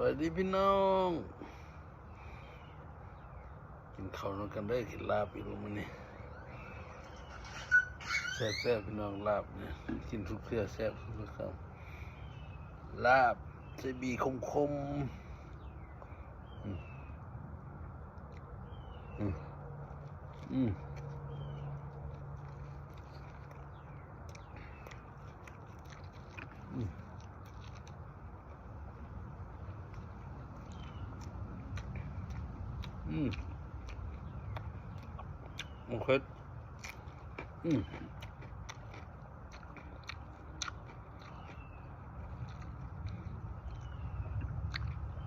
วัสดีพี่น้องกินข้าวกันได้กินลาบอีกแล้วมื้อนี้แซ่บๆพี่น้องลาบเนี่ยกินทุกเพื่อแซ่บทุกคำลาบใส่บีคมๆอืมโอเค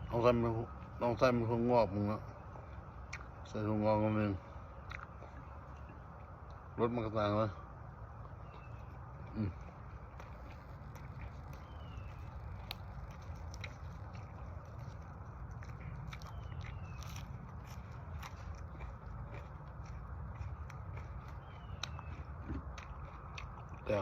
ต้องใส่มันคงงอกมึงแล้วใส่ถั่วงอกมันเองรสมันก็ต่างเลยแต่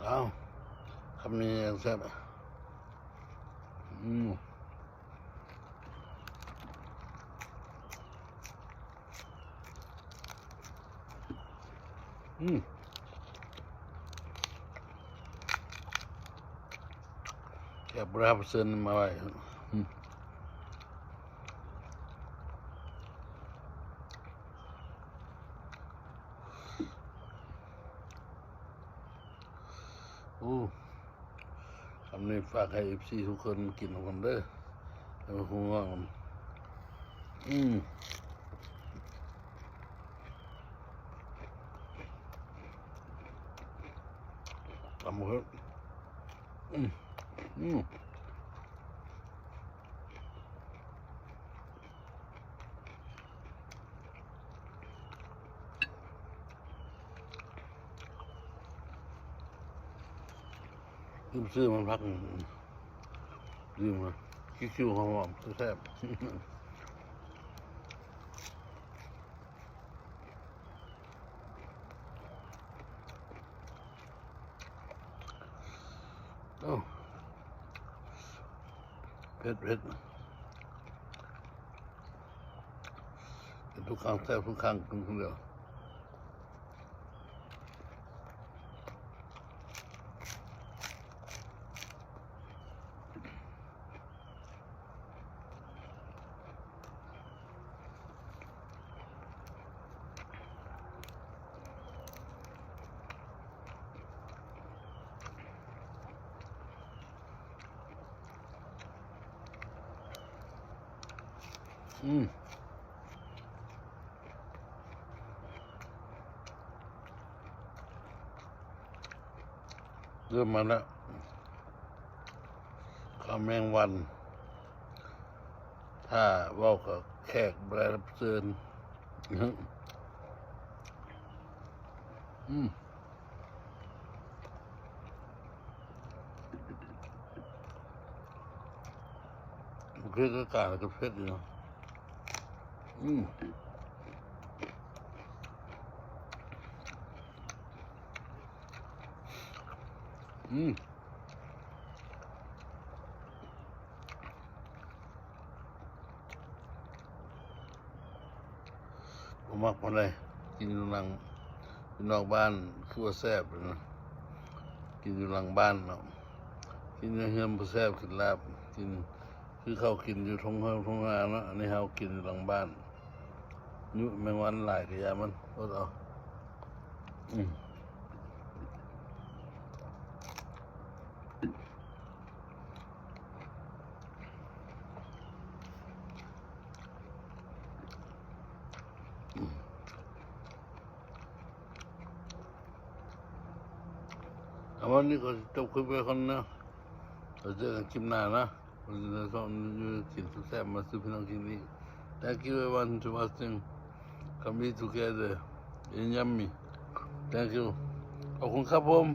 เอาคำนี้ยังแซ่บแค่บราบเซนมาไว้คำนี้ฝากให้FCทุกคนกินของกันเด้อแล้วหัวทำครับลืมซื้อมันพักลืมมาคิ้วหอมแซ่บเผ็ดทุกครั้งแซ่บทุกครั้งกินคนเดียวเริ่มมาแล้วข้าวแมงวันถ้าว่ากับแขกบริรับเชิญโอเคก็กาดกับเพชรอยู่เนาะผมมักมันเลยกินอยู่หลังนอกบ้านคือว่าแซ่บนะกินอยู่หลังบ้านเนาะกินอยู่เฮือนบ่แซ่บกินลาบกินคือเขากินอยู่ทงเฮาทงนาเนาะอันนี้เฮากินอยู่หลังบ้านยุแมงวันหลายกะยามันอดเอาวันนี้ก็จบคลิปไปคนนะเราเจอกันคลิปหน้านะเราจะต้องกินสุดแซ่บมาซื้อพี่น้องกินนี้ Thank you everyone to watching come be together in yummy Thank you ขอบคุณครับผม